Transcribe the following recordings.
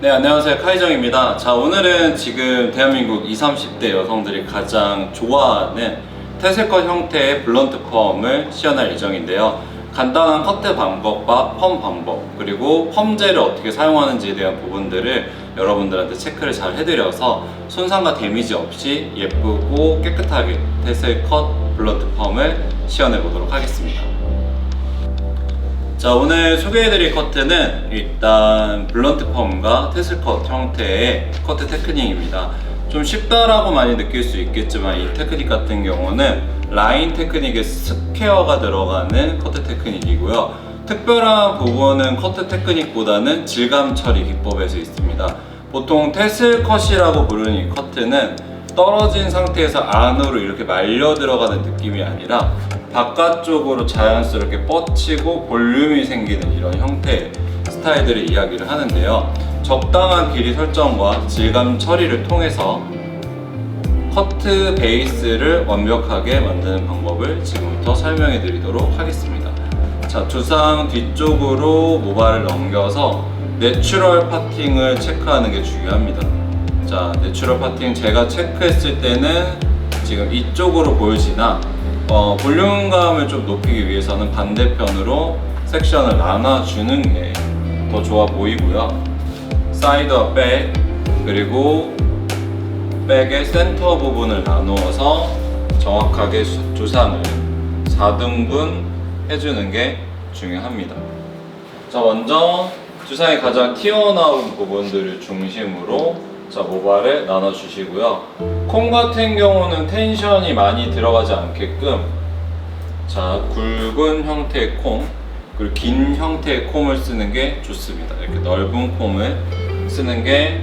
네, 안녕하세요. 카이정입니다. 자, 오늘은 지금 대한민국 20, 30대 여성들이 가장 좋아하는 테슬컷 형태의 블런트 펌을 시연할 예정인데요. 간단한 커트 방법과 펌 방법, 그리고 펌젤을 어떻게 사용하는지에 대한 부분들을 여러분들한테 체크를 잘 해드려서 손상과 데미지 없이 예쁘고 깨끗하게 테슬컷 블런트 펌을 시연해 보도록 하겠습니다. 자, 오늘 소개해드릴 커트는 일단 블런트 펌과 테슬컷 형태의 커트 테크닉입니다. 좀 쉽다라고 많이 느낄 수 있겠지만 이 테크닉 같은 경우는 라인 테크닉에 스퀘어가 들어가는 커트 테크닉이고요. 특별한 부분은 커트 테크닉보다는 질감 처리 기법에서 있습니다. 보통 테슬컷이라고 부르는 이 커트는 떨어진 상태에서 안으로 이렇게 말려 들어가는 느낌이 아니라 바깥쪽으로 자연스럽게 뻗치고 볼륨이 생기는 이런 형태의 스타일들을 이야기를 하는데요. 적당한 길이 설정과 질감 처리를 통해서 커트 베이스를 완벽하게 만드는 방법을 지금부터 설명해 드리도록 하겠습니다. 자, 두상 뒤쪽으로 모발을 넘겨서 내추럴 파팅을 체크하는 게 중요합니다. 자, 내추럴 파팅 제가 체크했을 때는 지금 이쪽으로 보여지나 볼륨감을 좀 높이기 위해서는 반대편으로 섹션을 나눠주는 게 더 좋아 보이고요. 사이드와 백, 그리고 백의 센터 부분을 나누어서 정확하게 두상을 4등분 해주는 게 중요합니다. 자, 먼저 두상이 가장 튀어나온 부분들을 중심으로 모발을 나눠주시고요. 콤 같은 경우는 텐션이 많이 들어가지 않게끔 굵은 형태의 콤, 그리고 긴 형태의 콤을 쓰는 게 좋습니다. 이렇게 넓은 콤을 쓰는 게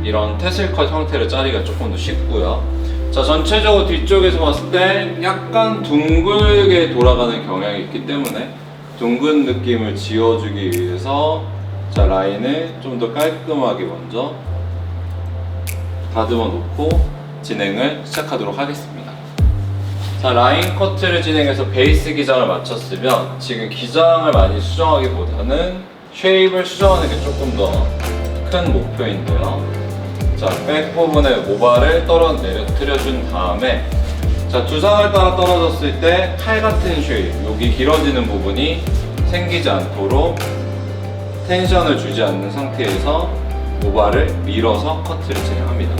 이런 테슬컷 형태를 짜기가 조금 더 쉽고요. 자, 전체적으로 뒤쪽에서 봤을 때 약간 둥글게 돌아가는 경향이 있기 때문에 둥근 느낌을 지워주기 위해서 라인을 좀 더 깔끔하게 먼저 다듬어 놓고 진행을 시작하도록 하겠습니다. 자, 라인 커트를 진행해서 베이스 기장을 마쳤으면 지금 기장을 많이 수정하기보다는 쉐입을 수정하는 게 조금 더 큰 목표인데요. 자, 백 부분에 모발을 내려뜨려 준 다음에 두상을 따라 떨어졌을 때 칼 같은 쉐입, 여기 길어지는 부분이 생기지 않도록 텐션을 주지 않는 상태에서 모발을 밀어서 커트를 진행합니다.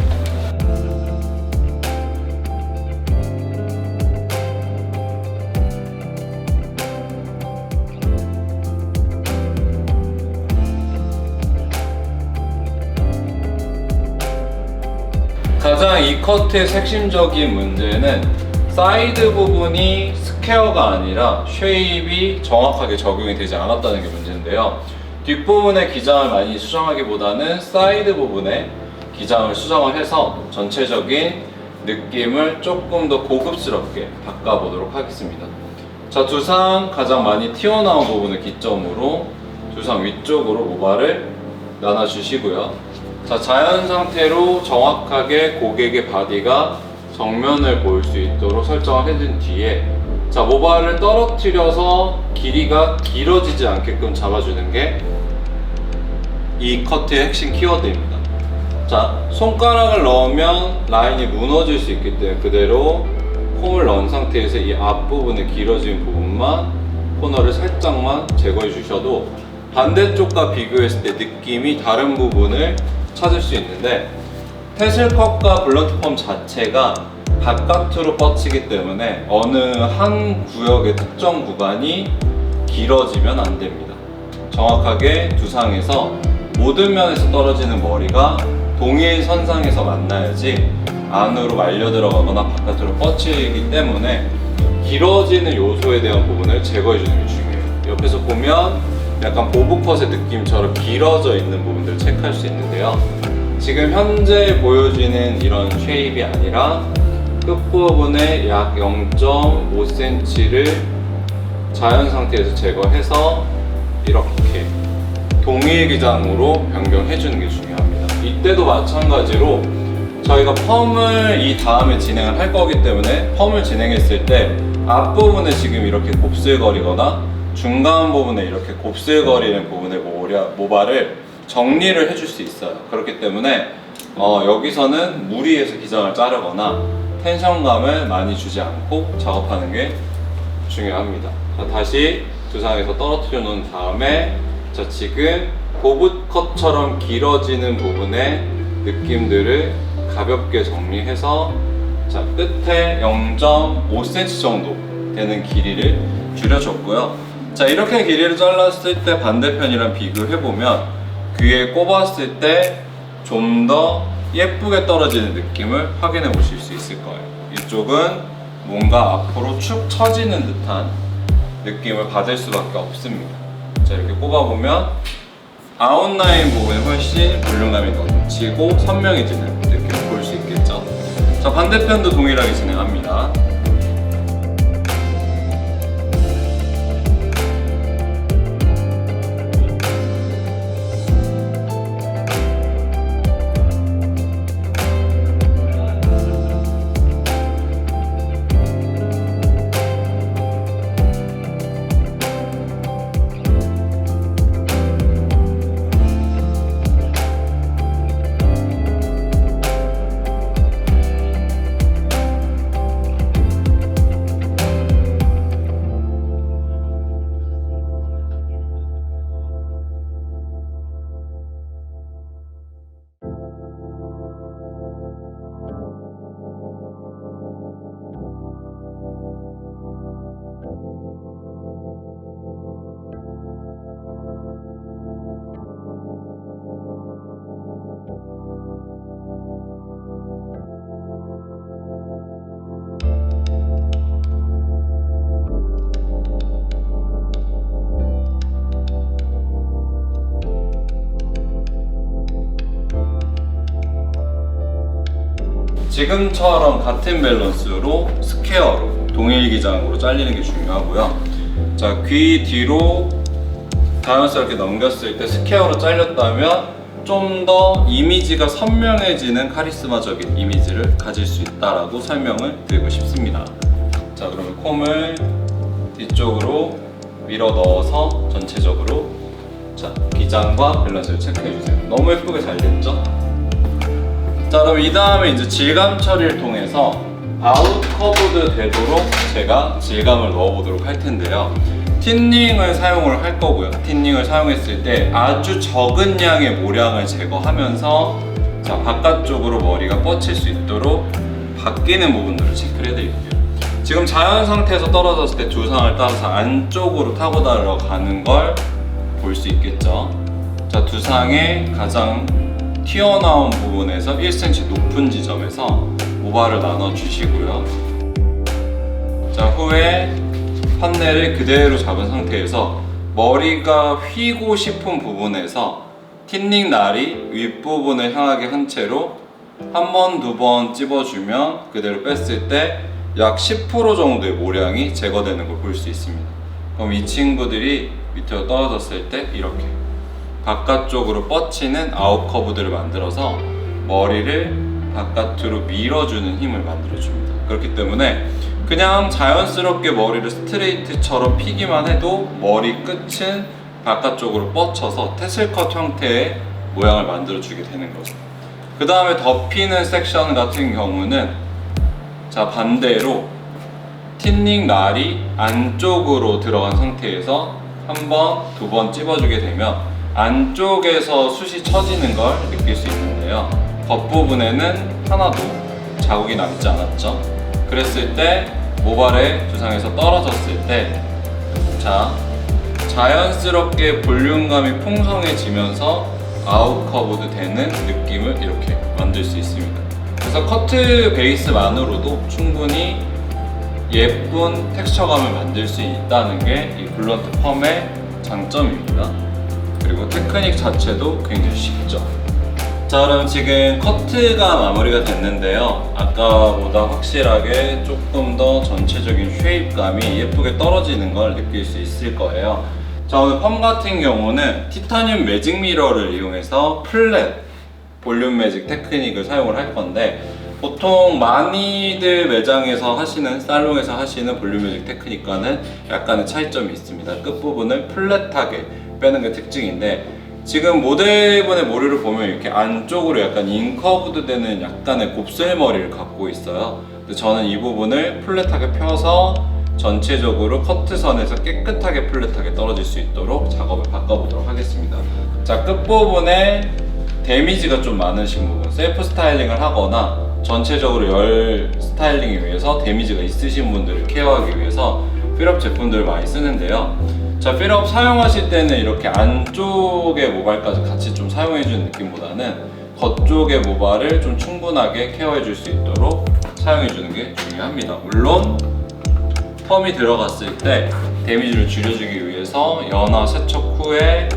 가장 이 커트의 핵심적인 문제는 사이드 부분이 스퀘어가 아니라 쉐입이 정확하게 적용이 되지 않았다는 게 문제인데요. 뒷부분의 기장을 많이 수정하기보다는 사이드 부분에 기장을 수정을 해서 전체적인 느낌을 조금 더 고급스럽게 바꿔보도록 하겠습니다. 자, 두상 가장 많이 튀어나온 부분을 기점으로 두상 위쪽으로 모발을 나눠주시고요. 자, 자연 상태로 정확하게 고객의 바디가 정면을 볼 수 있도록 설정을 해준 뒤에 모발을 떨어뜨려서 길이가 길어지지 않게끔 잡아주는 게 이 커트의 핵심 키워드입니다. 자, 손가락을 넣으면 라인이 무너질 수 있기 때문에 그대로 콤을 넣은 상태에서 이 앞부분의 길어진 부분만 코너를 살짝만 제거해 주셔도 반대쪽과 비교했을 때 느낌이 다른 부분을 찾을 수 있는데, 테슬컷과 블런트 펌 자체가 바깥으로 뻗치기 때문에 어느 한 구역의 특정 구간이 길어지면 안 됩니다. 정확하게 두상에서 모든 면에서 떨어지는 머리가 동일 선상에서 만나야지 안으로 말려 들어가거나 바깥으로 뻗치기 때문에 길어지는 요소에 대한 부분을 제거해 주는 게 중요해요. 옆에서 보면 약간 보브컷의 느낌처럼 길어져 있는 부분들을 체크할 수 있는데요. 지금 현재 보여지는 이런 쉐입이 아니라 끝부분에 약 0.5cm를 자연 상태에서 제거해서 이렇게 동일 기장으로 변경해 주는 게 중요합니다. 이때도 마찬가지로 저희가 펌을 이 다음에 진행을 할 거기 때문에 펌을 진행했을 때 앞부분에 지금 이렇게 곱슬거리거나 중간 부분에 이렇게 곱슬거리는 부분의 모발을 정리를 해줄 수 있어요. 그렇기 때문에 여기서는 무리해서 기장을 자르거나 텐션감을 많이 주지 않고 작업하는 게 중요합니다. 자, 다시 두상에서 떨어뜨려 놓은 다음에 자, 지금 보브컷처럼 길어지는 부분의 느낌들을 가볍게 정리해서 자, 끝에 0.5cm 정도 되는 길이를 줄여줬고요. 자, 이렇게 길이를 잘랐을 때 반대편이랑 비교해보면 귀에 꼽았을 때 좀 더 예쁘게 떨어지는 느낌을 확인해 보실 수 있을 거예요. 이쪽은 뭔가 앞으로 축 처지는 듯한 느낌을 받을 수밖에 없습니다. 자, 이렇게 꼽아보면 아웃라인 부분이 훨씬 볼륨감이 넘치고 선명해지는 느낌을 볼 수 있겠죠. 자, 반대편도 동일하게 진행합니다. 지금처럼 같은 밸런스로 스퀘어로 동일 기장으로 잘리는 게 중요하고요. 자, 귀 뒤로 자연스럽게 넘겼을 때 스퀘어로 잘렸다면 좀 더 이미지가 선명해지는 카리스마적인 이미지를 가질 수 있다라고 설명을 드리고 싶습니다. 자, 그러면 콤을 뒤쪽으로 밀어 넣어서 전체적으로 자, 기장과 밸런스를 체크해 주세요. 너무 예쁘게 잘 됐죠? 자, 그럼 이 다음에 이제 질감 처리를 통해서 아웃 커브드 되도록 제가 질감을 넣어보도록 할 텐데요. 틴닝을 사용을 할 거고요. 틴닝을 사용했을 때 아주 적은 양의 모량을 제거하면서 자, 바깥쪽으로 머리가 뻗칠 수 있도록 바뀌는 부분들을 체크를 해드릴게요. 지금 자연 상태에서 떨어졌을 때 두상을 따라서 안쪽으로 타고 들어가는 걸 볼 수 있겠죠. 자, 두상의 가장 튀어나온 부분에서 1cm 높은 지점에서 모발을 나눠 주시고요. 자, 후에 판넬을 그대로 잡은 상태에서 머리가 휘고 싶은 부분에서 틴닝 날이 윗부분을 향하게 한 채로 한 번, 두 번 찝어주면 그대로 뺐을 때 약 10% 정도의 모량이 제거되는 걸 볼 수 있습니다. 그럼 이 친구들이 밑으로 떨어졌을 때 이렇게 바깥쪽으로 뻗치는 아웃 커브들을 만들어서 머리를 바깥으로 밀어주는 힘을 만들어줍니다. 그렇기 때문에 그냥 자연스럽게 머리를 스트레이트처럼 피기만 해도 머리 끝은 바깥쪽으로 뻗쳐서 테슬컷 형태의 모양을 만들어주게 되는 거죠. 그 다음에 덮이는 섹션 같은 경우는 자, 반대로 틴닝 날이 안쪽으로 들어간 상태에서 한 번, 두 번 찝어주게 되면 안쪽에서 숱이 처지는 걸 느낄 수 있는데요. 겉부분에는 하나도 자국이 남지 않았죠. 그랬을 때 모발의 두상에서 떨어졌을 때 자, 자연스럽게 볼륨감이 풍성해지면서 아웃 커브드 되는 느낌을 이렇게 만들 수 있습니다. 그래서 커트 베이스만으로도 충분히 예쁜 텍스처감을 만들 수 있다는 게 이 블런트 펌의 장점입니다. 그리고 테크닉 자체도 굉장히 쉽죠. 자, 그럼 지금 커트가 마무리가 됐는데요. 아까보다 확실하게 조금 더 전체적인 쉐입감이 예쁘게 떨어지는 걸 느낄 수 있을 거예요. 자, 오늘 펌 같은 경우는 티타늄 매직 미러를 이용해서 플랫 볼륨 매직 테크닉을 사용을 할 건데 보통 많이들 매장에서 하시는 살롱에서 하시는 볼륨 매직 테크닉과는 약간의 차이점이 있습니다. 끝부분을 플랫하게 빼는 게 특징인데 지금 모델분의 머리를 보면 이렇게 안쪽으로 약간 인커브드 되는 약간의 곱슬머리를 갖고 있어요. 근데 저는 이 부분을 플랫하게 펴서 전체적으로 커트선에서 깨끗하게 플랫하게 떨어질 수 있도록 작업을 바꿔보도록 하겠습니다. 자, 끝부분에 데미지가 좀 많으신 부분, 셀프 스타일링을 하거나 전체적으로 열 스타일링을 위해서 데미지가 있으신 분들을 케어하기 위해서 필업 제품들을 많이 쓰는데요. 자, 필업 사용하실 때는 이렇게 안쪽의 모발까지 같이 좀 사용해주는 느낌보다는 겉쪽의 모발을 좀 충분하게 케어해줄 수 있도록 사용해주는 게 중요합니다. 물론 펌이 들어갔을 때 데미지를 줄여주기 위해서 연화 세척 후에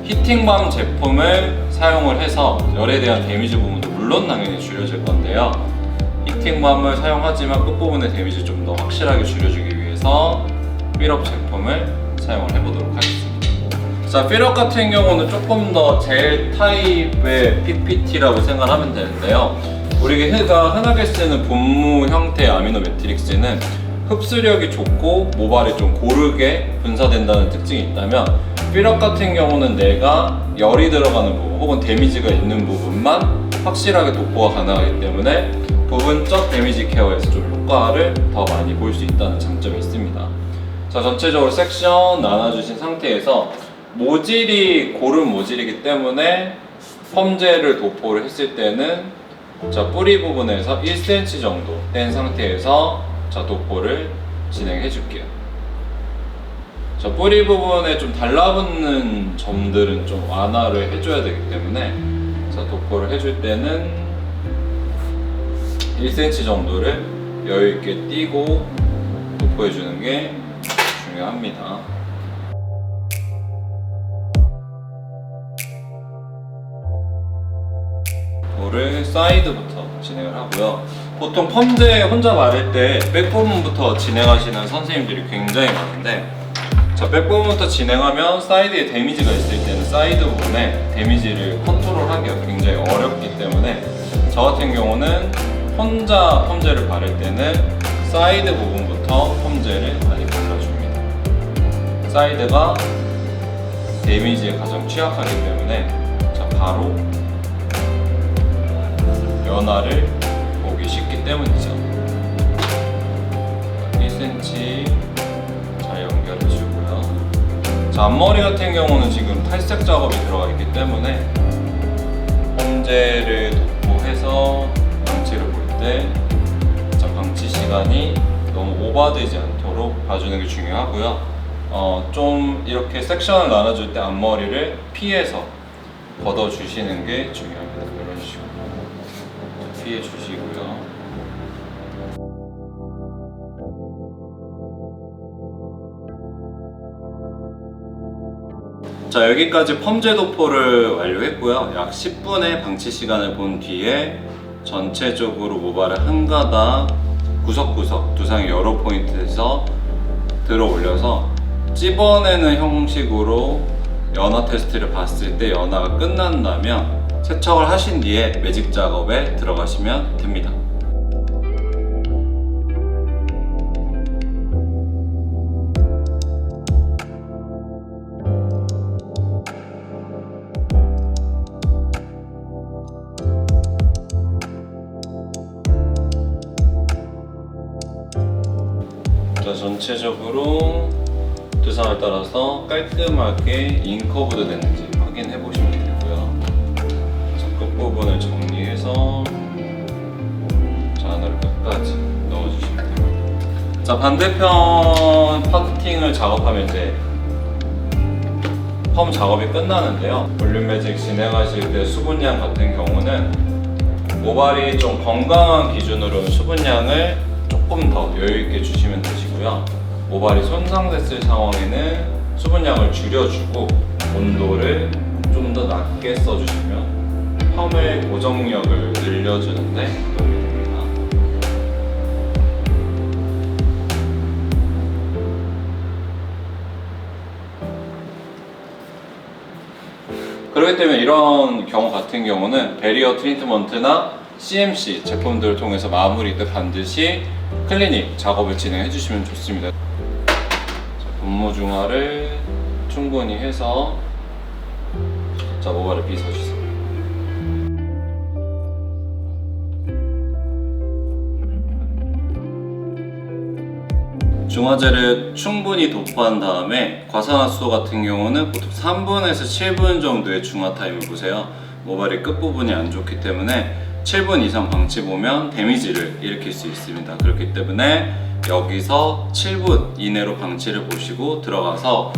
히팅밤 제품을 사용을 해서 열에 대한 데미지 부분도 물론 당연히 줄여질 건데요. 히팅밤을 사용하지만 끝부분의 데미지 좀 더 확실하게 줄여주기 위해서 필업 제품을 사용을 해보도록 하겠습니다. 자, 필업 같은 경우는 조금 더 젤 타입의 PPT라고 생각하면 되는데요. 우리가 흔하게 쓰는 분무 형태의 아미노 매트릭스는 흡수력이 좋고 모발이 좀 고르게 분사된다는 특징이 있다면, 필업 같은 경우는 내가 열이 들어가는 부분 혹은 데미지가 있는 부분만 확실하게 도포가 가능하기 때문에 부분적 데미지 케어에서 좀 효과를 더 많이 볼 수 있다는 장점이 있습니다. 자, 전체적으로 섹션 나눠주신 상태에서 모질이 고른 모질이기 때문에 펌젤을 도포를 했을 때는 자, 뿌리 부분에서 1cm 정도 된 상태에서 자, 도포를 진행해 줄게요. 자, 뿌리 부분에 좀 달라붙는 점들은 좀 완화를 해줘야 되기 때문에 자, 도포를 해줄 때는 1cm 정도를 여유있게 띄고 도포해주는 게 중요합니다. 도포를 사이드부터 진행을 하고요. 보통 펌제 혼자 바를 때 백부분부터 진행하시는 선생님들이 굉장히 많은데, 자, 백부분부터 진행하면 사이드에 데미지가 있을 때는 사이드 부분에 데미지를 컨트롤하기가 굉장히 어렵기 때문에 저 같은 경우는 혼자 펌젤을 바를 때는 사이드 부분부터 펌젤을 많이 발라줍니다. 사이드가 데미지에 가장 취약하기 때문에 자, 바로 연화를 보기 쉽기 때문이죠. 1cm 잘 연결해주고요. 자, 앞머리 같은 경우는 지금 탈색 작업이 들어가 있기 때문에 펌젤을 도포해서 방치를 볼 때 방치 시간이 너무 오버되지 않도록 봐주는 게 중요하고요. 좀 이렇게 섹션을 나눠줄 때 앞머리를 피해서 걷어주시는 게 중요합니다. 이런 식으로 피해 주시고요. 자, 여기까지 펌제 도포를 완료했고요. 약 10분의 방치 시간을 본 뒤에 전체적으로 모발을 한 가닥 구석구석 두상의 여러 포인트에서 들어 올려서 찝어내는 형식으로 연화 테스트를 봤을 때 연화가 끝난다면 세척을 하신 뒤에 매직 작업에 들어가시면 됩니다. 자, 전체적으로 두상을 따라서 깔끔하게 인커브드 됐는지 확인해 보시면 되고요. 자, 끝부분을 정리해서 자, 하나를 끝까지 넣어주시면 됩니다. 자, 반대편 파팅을 작업하면 이제 펌 작업이 끝나는데요. 볼륨 매직 진행하실 때 수분량 같은 경우는 모발이 좀 건강한 기준으로는 수분량을 조금 더 여유있게 주시면 되시고요. 모발이 손상됐을 상황에는 수분량을 줄여주고 온도를 좀 더 낮게 써주시면 펌의 고정력을 늘려주는데 도움이 됩니다. 그렇기 때문에 이런 경우 같은 경우는 베리어 트리트먼트나 CMC 제품들을 통해서 마무리 때 반드시 클리닉 작업을 진행해 주시면 좋습니다. 자, 분무 중화를 충분히 해서 자, 모발을 빗어주세요. 중화제를 충분히 도포한 다음에 과산화수소 같은 경우는 보통 3분에서 7분 정도의 중화 타임을 보세요. 모발의 끝부분이 안 좋기 때문에 7분 이상 방치 보면 데미지를 일으킬 수 있습니다. 그렇기 때문에 여기서 7분 이내로 방치를 보시고 들어가서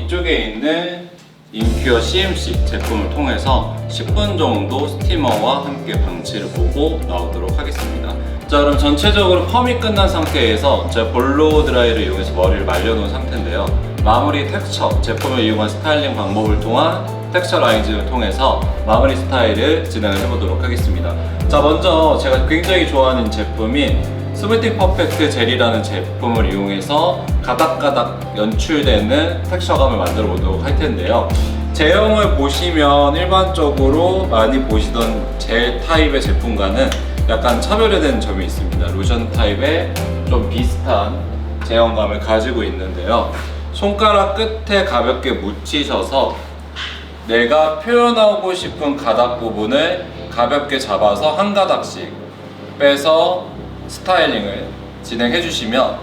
이쪽에 있는 인큐어 CMC 제품을 통해서 10분 정도 스티머와 함께 방치를 보고 나오도록 하겠습니다. 자, 그럼 전체적으로 펌이 끝난 상태에서 제가 볼로 드라이를 이용해서 머리를 말려놓은 상태인데요. 마무리 텍스처 제품을 이용한 스타일링 방법을 통한 텍스처 라인징을 통해서 마무리 스타일을 진행을 해보도록 하겠습니다. 자, 먼저 제가 굉장히 좋아하는 제품인 스무팅 퍼펙트 젤이라는 제품을 이용해서 가닥가닥 연출되는 텍스처감을 만들어 보도록 할 텐데요. 제형을 보시면 일반적으로 많이 보시던 젤 타입의 제품과는 약간 차별화된 점이 있습니다. 로션 타입의 좀 비슷한 제형감을 가지고 있는데요. 손가락 끝에 가볍게 묻히셔서 내가 표현하고 싶은 가닥 부분을 가볍게 잡아서 한 가닥씩 빼서 스타일링을 진행해 주시면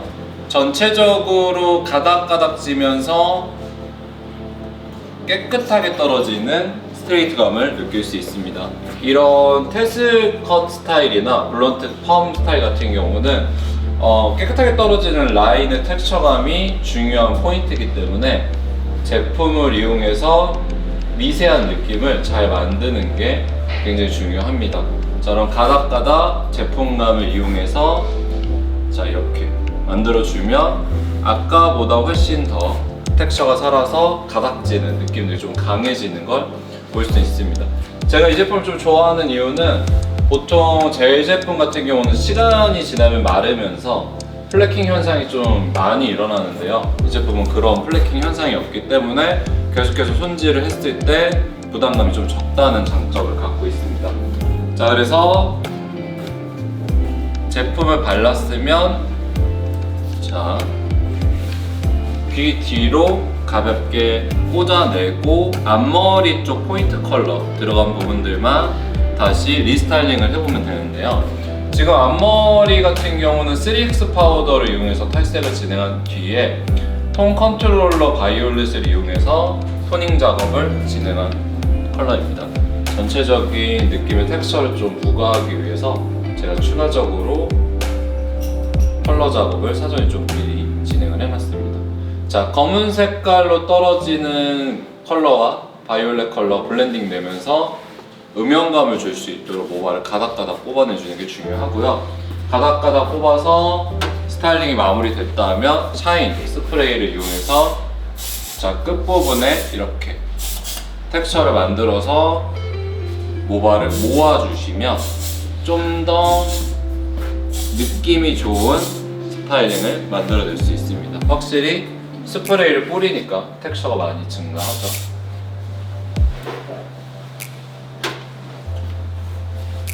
전체적으로 가닥가닥지면서 깨끗하게 떨어지는 스트레이트감을 느낄 수 있습니다. 이런 테슬 컷 스타일이나 블런트 펌 스타일 같은 경우는 깨끗하게 떨어지는 라인의 텍스처감이 중요한 포인트이기 때문에 제품을 이용해서 미세한 느낌을 잘 만드는 게 굉장히 중요합니다. 자, 그럼 가닥가닥 제품감을 이용해서 자, 이렇게 만들어주면 아까보다 훨씬 더 텍스처가 살아서 가닥지는 느낌들이 좀 강해지는 걸 볼 수 있습니다. 제가 이 제품을 좀 좋아하는 이유는 보통 젤 제품 같은 경우는 시간이 지나면 마르면서 플래킹 현상이 좀 많이 일어나는데요. 이 제품은 그런 플래킹 현상이 없기 때문에 계속해서 손질을 했을 때 부담감이 좀 적다는 장점을 갖고 있습니다. 자, 그래서 제품을 발랐으면 자, 귀 뒤로 가볍게 꽂아내고 앞머리 쪽 포인트 컬러 들어간 부분들만 다시 리스타일링을 해보면 되는데요. 지금 앞머리 같은 경우는 3X 파우더를 이용해서 탈색을 진행한 뒤에 톤 컨트롤러 바이올렛을 이용해서 토닝 작업을 진행한 컬러입니다. 전체적인 느낌의 텍스처를 좀 부과하기 위해서 제가 추가적으로 컬러 작업을 사전에 좀 미리 진행을 해놨습니다. 자, 검은 색깔로 떨어지는 컬러와 바이올렛 컬러 블렌딩 되면서 음영감을 줄 수 있도록 모발을 가닥가닥 뽑아내주는 게 중요하고요. 가닥가닥 뽑아서 스타일링이 마무리됐다 하면 샤인 스프레이를 이용해서 자, 끝부분에 이렇게 텍스처를 만들어서 모발을 모아주시면 좀 더 느낌이 좋은 스타일링을 만들어낼 수 있습니다. 확실히 스프레이를 뿌리니까 텍스처가 많이 증가하죠.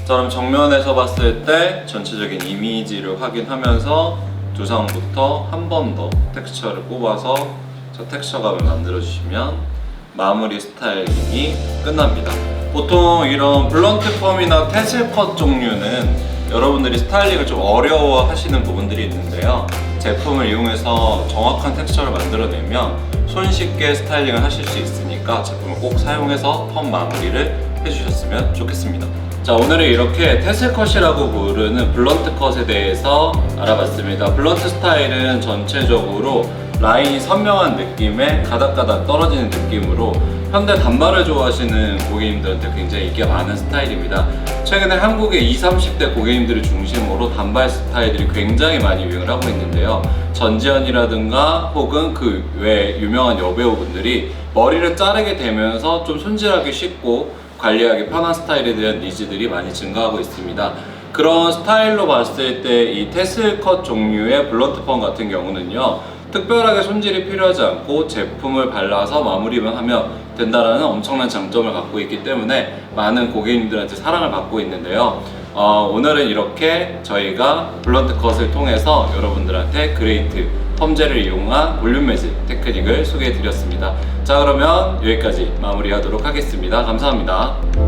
자, 그럼 정면에서 봤을 때 전체적인 이미지를 확인하면서 두상부터 한 번 더 텍스처를 뽑아서 저 텍스처감을 만들어주시면 마무리 스타일링이 끝납니다. 보통 이런 블런트 펌이나 테슬 컷 종류는 여러분들이 스타일링을 좀 어려워 하시는 부분들이 있는데요. 제품을 이용해서 정확한 텍스처를 만들어내면 손쉽게 스타일링을 하실 수 있으니까 제품을 꼭 사용해서 펌 마무리를 해주셨으면 좋겠습니다. 자, 오늘은 이렇게 테슬 컷이라고 부르는 블런트 컷에 대해서 알아봤습니다. 블런트 스타일은 전체적으로 라인이 선명한 느낌에 가닥가닥 떨어지는 느낌으로 현대 단발을 좋아하시는 고객님들한테 굉장히 인기가 많은 스타일입니다. 최근에 한국의 20, 30대 고객님들을 중심으로 단발 스타일들이 굉장히 많이 유행을 하고 있는데요. 전지현이라든가 혹은 그 외 유명한 여배우분들이 머리를 자르게 되면서 좀 손질하기 쉽고 관리하기 편한 스타일에 대한 니즈들이 많이 증가하고 있습니다. 그런 스타일로 봤을 때 이 테슬 컷 종류의 블런트 펌 같은 경우는요, 특별하게 손질이 필요하지 않고 제품을 발라서 마무리만 하면 된다는 엄청난 장점을 갖고 있기 때문에 많은 고객님들한테 사랑을 받고 있는데요. 오늘은 이렇게 저희가 블런트 컷을 통해서 여러분들한테 그레이트 펌젤을 이용한 볼륨 매직 테크닉을 소개해 드렸습니다. 자, 그러면 여기까지 마무리하도록 하겠습니다. 감사합니다.